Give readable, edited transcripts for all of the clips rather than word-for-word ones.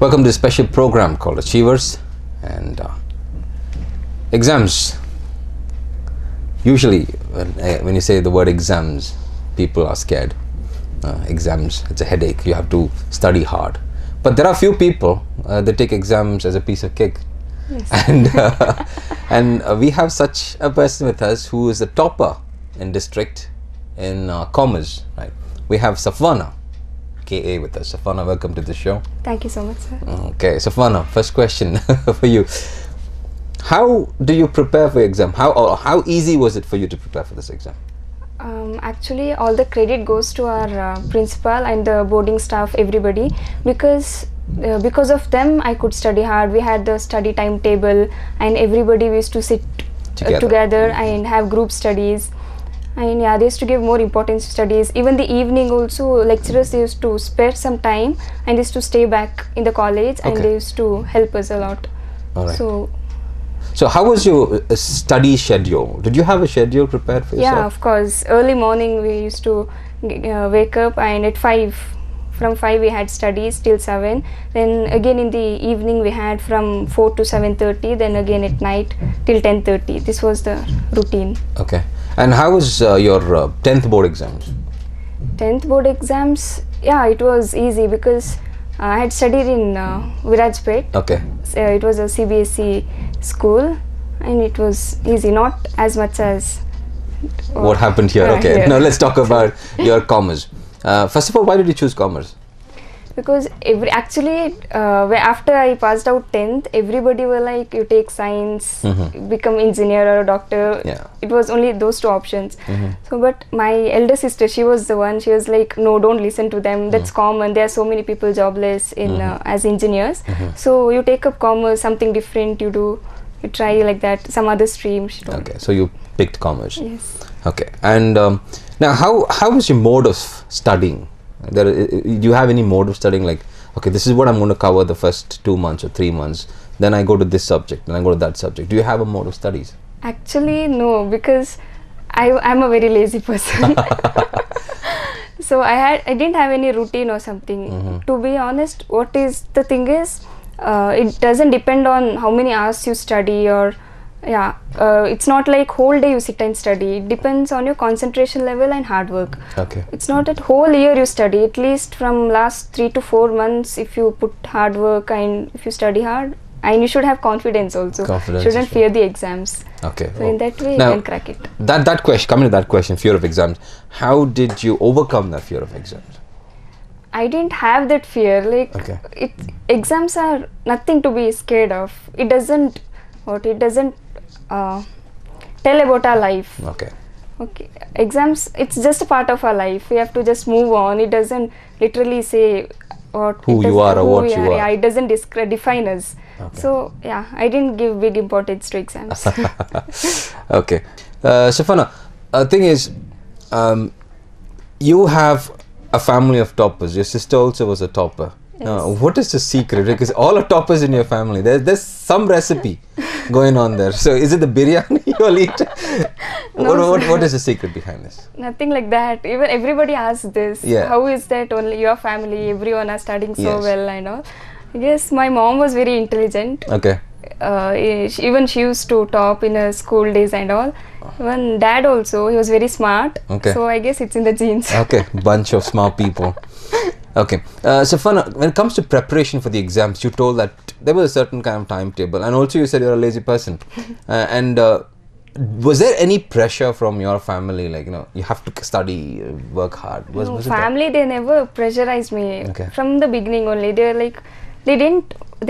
Welcome to a special program called Achievers and exams. Usually when you say the word exams, people are scared. Exams, it's a headache, you have to study hard. But there are few people that take exams as a piece of cake. Yes. And we have such a person with us who is a topper in district in commerce, right? We have SAFWANA KA with us. SAFWANA, welcome to the show. Thank you so much, sir. Okay, SAFWANA, first question for you. How do you prepare for your exam? How easy was it for you to prepare for this exam? Actually, all the credit goes to our principal and the boarding staff, everybody, because of them I could study hard. We had the study timetable and everybody used to sit together and have group studies. And yeah, they used to give more importance to studies. Even the evening also, lecturers used to spare some time and used to stay back in the college, and they used to help us a lot. All right. So how was your study schedule? Did you have a schedule prepared for yourself? Yeah, of course. Early morning we used to wake up, and at 5, from 5 we had studies till 7. Then again in the evening we had from 4 to 7:30. Then again at night till 10:30. This was the routine. Okay. And how was your 10th board exams? 10th board exams, yeah, it was easy because I had studied in Virajpet. Okay. So it was a CBSE school, and it was easy, not as much as what happened here. Okay, now let's talk about your commerce. First of all, why did you choose commerce? Because after I passed out 10th, everybody were like, you take science, become engineer or a doctor. Yeah. It was only those two options. So, but my elder sister, she was the one, she was like, no, don't listen to them. That's common. There are so many people jobless in as engineers. So you take up commerce, something different you do. You try like that, some other stream. Okay, so you picked commerce. Yes. Okay, and now how was your mode of studying? Do you have any mode of studying, like, okay, this is what I'm going to cover the first 2 months or 3 months, then I go to this subject, then I go to that subject? Do you have a mode of studies? Actually, no, because I'm a very lazy person. So I didn't have any routine or something. To be honest, the thing is, it doesn't depend on how many hours you study, or it's not like whole day you sit and study. It depends on your concentration level and hard work. Okay. It's not that whole year you study. At least from last 3 to 4 months, if you put hard work and if you study hard, and you should have confidence also. Shouldn't fear the exams. Okay. So in that way, you can crack it. That question, coming to that question, fear of exams. How did you overcome that fear of exams? I didn't have that fear. Like, exams are nothing to be scared of. It doesn't tell about our life. Okay. Exams, it's just a part of our life. We have to just move on. It doesn't literally say who you are or what you are. Yeah, it doesn't define us. Okay. So yeah, I didn't give big importance to exams. Okay. SAFWANA, thing is, you have a family of toppers. Your sister also was a topper. Yes. Now, what is the secret? Because all are toppers in your family. There's some recipe going on there. So is it the biryani you'll eat? No, what is the secret behind this? Nothing like that. Even everybody asks this. Yeah. How is that only your family? Everyone are studying so well and all. Yes, my mom was very intelligent. Okay. Even she used to top in her school days and all. Even dad also, he was very smart. Okay. So I guess it's in the genes. Okay, bunch of smart people. Okay, SAFWANA, when it comes to preparation for the exams, you told that there was a certain kind of timetable, and also you said you're a lazy person. Was there any pressure from your family, like, you have to study, work hard? Was family, they never pressurized me. Okay. From the beginning only. They were like, they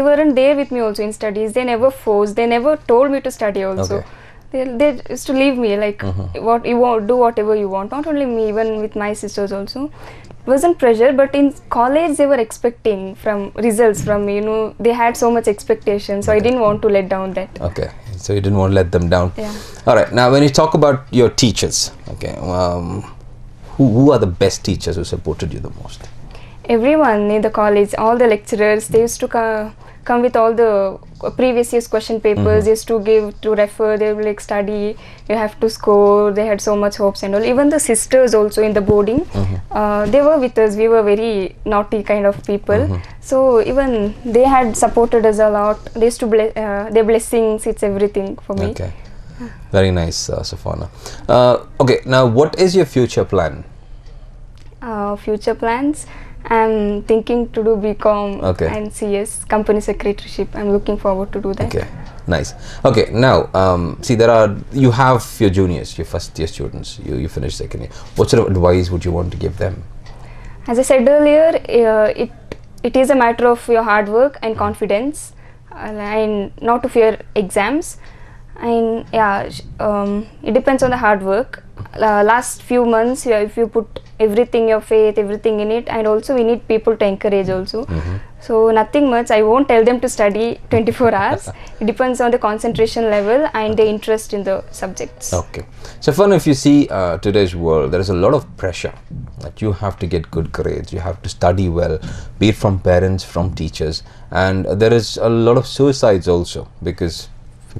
weren't there with me also in studies. They never forced, they never told me to study also. Okay. They used to leave me like, what you want, do whatever you want. Not only me, even with my sisters also. It wasn't pressure, but in college they were expecting from results from me. They had so much expectation, so I didn't want to let down that. Okay, so you didn't want to let them down. Yeah. All right. Now, when you talk about your teachers, okay, who are the best teachers who supported you the most? Everyone in the college, all the lecturers, they used to come with all the previous year's question papers, used to give, to refer, they will like study, you have to score, they had so much hopes and all. Even the sisters also in the boarding, they were with us, we were very naughty kind of people. So even they had supported us a lot, they used to their blessings, it's everything for me. Okay, very nice, SAFWANA. Okay, now what is your future plan? Future plans, I'm thinking to do BCom and CS, company secretaryship. I'm looking forward to do that. Okay, nice. Okay, now see, you have your juniors, your first year students, you finished second year. What sort of advice would you want to give them? As I said earlier, it is a matter of your hard work and confidence, and not to fear exams. And yeah, it depends on the hard work. Last few months, if you put everything, your faith, everything in it, and also we need people to encourage also. So nothing much, I won't tell them to study 24 hours. It depends on the concentration level and the interest in the subjects. Okay. So SAFWANA, if you see today's world, there is a lot of pressure that you have to get good grades, you have to study well, be it from parents, from teachers, and there is a lot of suicides also because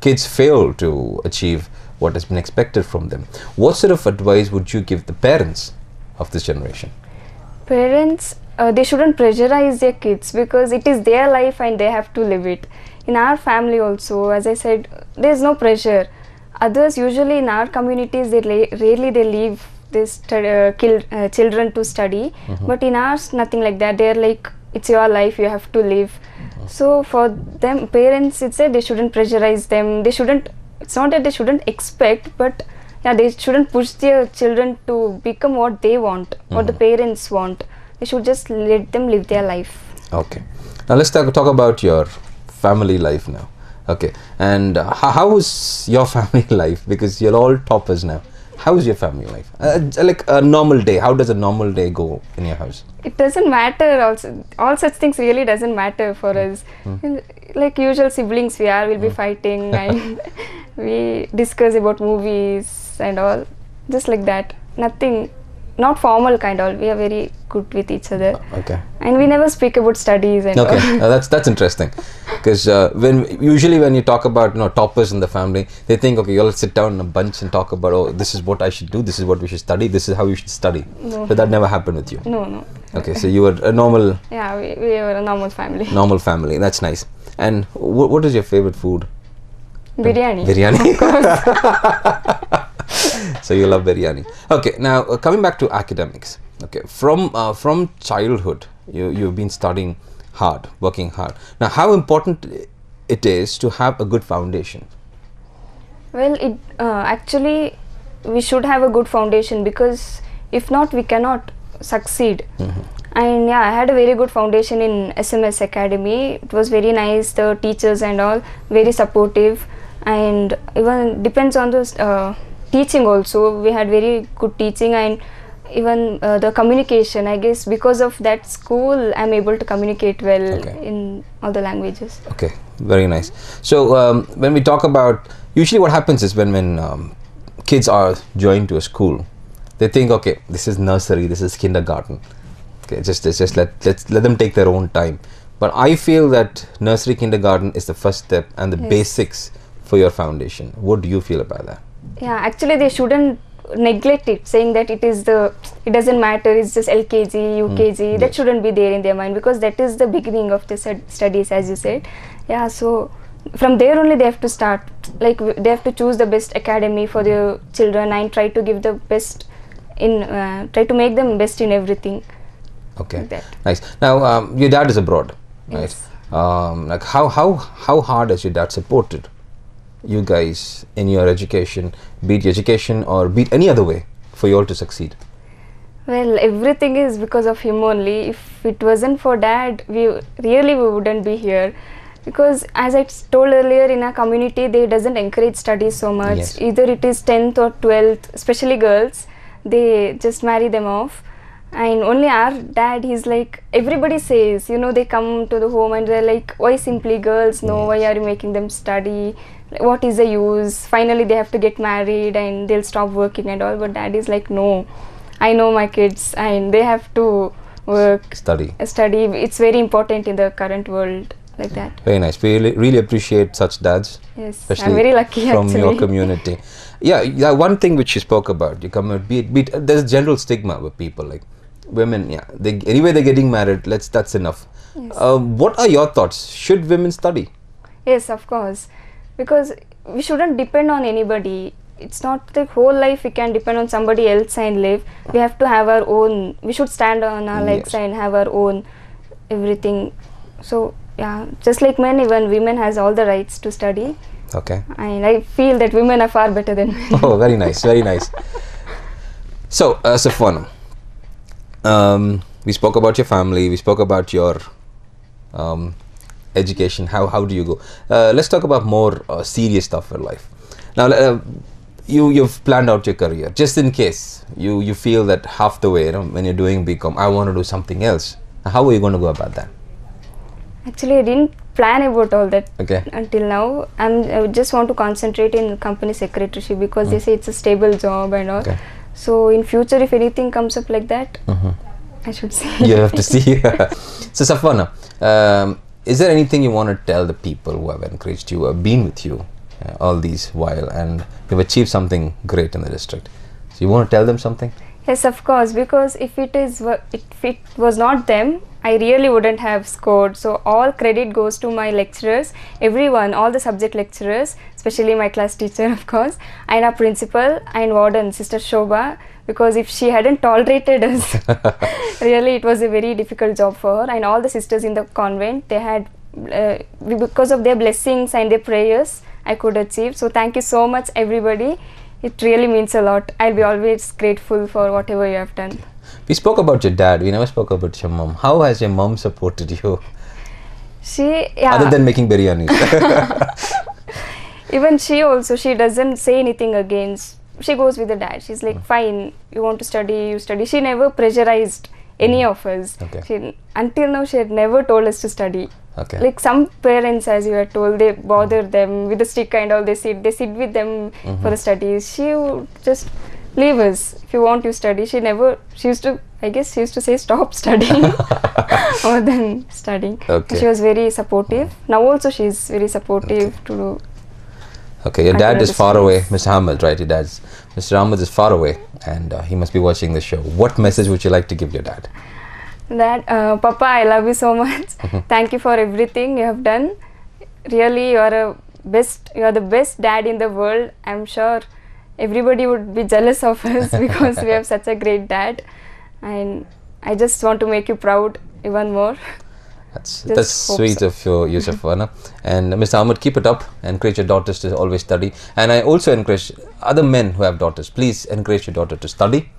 kids fail to achieve what has been expected from them. What sort of advice would you give the parents of this generation? Parents, they shouldn't pressurize their kids because it is their life and they have to live it. In our family also, as I said, there is no pressure. Others, usually in our communities, rarely they leave this children to study, but in ours, nothing like that. They are like, it's your life, you have to live. So for them, parents, it's that they shouldn't pressurize them. They shouldn't, it's not that they shouldn't expect, but yeah, they shouldn't push their children to become what they want, what the parents want. They should just let them live their life. Okay. Now let's talk about your family life now. Okay. And how is your family life? Because you're all toppers now. How is your family life? Like a normal day, how does a normal day go in your house? It doesn't matter also. All such things really doesn't matter for us. Like usual siblings we are, we'll be fighting and we discuss about movies and all. Just like that. Nothing, not formal kind of. We are very good with each other. Okay. And we never speak about studies and all. That's interesting. Because usually when you talk about toppers in the family, they think, okay, you'll sit down in a bunch and talk about, oh, this is what I should do, this is what we should study, this is how you should study. No. But that never happened with you. No. Okay, so you were a normal. Yeah, we were a normal family. Normal family. That's nice. And what is your favorite food? Biryani. Biryani. So you love biryani. Okay, now coming back to academics. Okay, from childhood, you've been studying hard, working hard. Now, how important it is to have a good foundation? Well, it actually we should have a good foundation because if not, we cannot succeed. And yeah, I had a very good foundation in SMS Academy. It was very nice. The teachers and all very supportive, and even depends on the teaching also. We had very good teaching and even the communication. I guess because of that school, I'm able to communicate well in all the languages. Okay, very nice. So when we talk about, usually what happens is when kids are joined to a school, they think, okay, this is nursery, this is kindergarten. Okay, just let them take their own time. But I feel that nursery, kindergarten is the first step and the basics for your foundation. What do you feel about that? Yeah, actually they shouldn't neglect it, saying that it doesn't matter, it's just LKG, UKG. That shouldn't be there in their mind because that is the beginning of the studies, as you said. Yeah, so from there only they have to start. Like they have to choose the best academy for their children and try to give the best in, try to make them best in everything. Okay, like nice. Now your dad is abroad, right? Like how hard has your dad supported you guys in your education, be it education or be it any other way for you all to succeed? Well, everything is because of him only. If it wasn't for dad, we wouldn't be here. Because as I told earlier, in our community, they doesn't encourage studies so much. Either it is 10th or 12th, especially girls, they just marry them off. And only our dad, he's like, everybody says, they come to the home and they're like, why simply girls? No, why are you making them study? What is the use? Finally they have to get married and they'll stop working and all. But dad is like, no, I know my kids and they have to work, study. It's very important in the current world. like that. Very nice. We really appreciate such dads. Yes, Especially I'm very lucky from actually. your community. Yeah, one thing which you spoke about, you come out, there's a general stigma with people like women. Yeah, anyway they're getting married. That's enough. Yes. What are your thoughts? Should women study? Yes, of course, because we shouldn't depend on anybody. It's not the whole life we can depend on somebody else and live. We have to have our own. We should stand on our legs and have our own everything. So yeah, just like men, even women has all the rights to study. Okay. And I feel that women are far better than men. Oh, very nice, very nice. So, SAFWANA, we spoke about your family. We spoke about your education. How do you go? Let's talk about more serious stuff in life. Now, you've planned out your career. Just in case you feel that half the way, when you're doing BCom, I want to do something else. How are you going to go about that? Actually, I didn't plan about all that until now. I just want to concentrate in company secretaryship because they say it's a stable job and all. Okay. So in future, if anything comes up like that, I should see. You have to see. So SAFWANA, is there anything you want to tell the people who have encouraged you, or been with you all these while, and you've achieved something great in the district? So you want to tell them something? Yes, of course, because if it was not them, I really wouldn't have scored. So all credit goes to my lecturers, everyone, all the subject lecturers, especially my class teacher, of course, and our principal and warden, Sister Shobha, because if she hadn't tolerated us, really it was a very difficult job for her. And all the sisters in the convent, they had, because of their blessings and their prayers, I could achieve. So thank you so much, everybody. It really means a lot. I'll be always grateful for whatever you have done. We spoke about your dad. We never spoke about your mom. How has your mom supported you? Other than making biryanis. Even she doesn't say anything against. She goes with the dad. She's like, fine, you want to study, you study. She never pressurized any of us. Until now, she had never told us to study. Like some parents, as you had told, they bother them with the stick and all. They sit with them for the studies. She would just leave us. If you want, you study. She used to say stop studying more than studying. She was very supportive. Now also she is very supportive to do. Okay, your dad is far away, Mr. Ahmed, right? Your dad's, Mr. Ahmed is far away, and he must be watching the show. What message would you like to give your dad? Dad, Papa, I love you so much. Thank you for everything you have done. Really, you are the best dad in the world. I'm sure everybody would be jealous of us because we have such a great dad, and I just want to make you proud even more. That's sweet of you, SAFWANA. And Mr. Ahmed, keep it up. Encourage your daughters to always study. And I also encourage other men who have daughters, please encourage your daughter to study.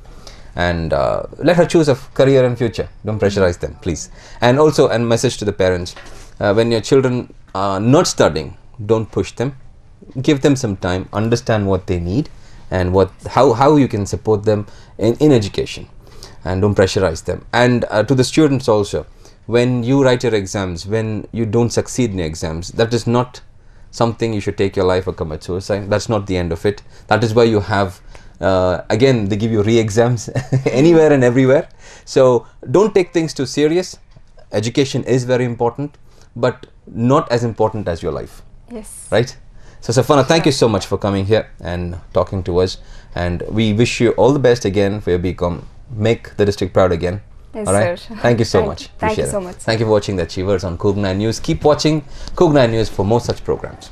And let her choose a career and future. Don't pressurize them, please. And also a message to the parents, when your children are not studying, don't push them. Give them some time, understand what they need and how you can support them in education, and don't pressurize them. And to the students also, when you write your exams, when you don't succeed in your exams, that is not something you should take your life or commit suicide. That's not the end of it. That is why you have again, they give you re-exams anywhere and everywhere. So don't take things too serious. Education is very important, but not as important as your life. Yes. Right? So SAFWANA, thank you so much for coming here and talking to us. And we wish you all the best again for your BCom. Make the district proud again. Yes, all right? sir. Thank you so much. Thank you so much. Thank you for watching the Achievers on Coog 9 News. Keep watching Coog 9 News for more such programs.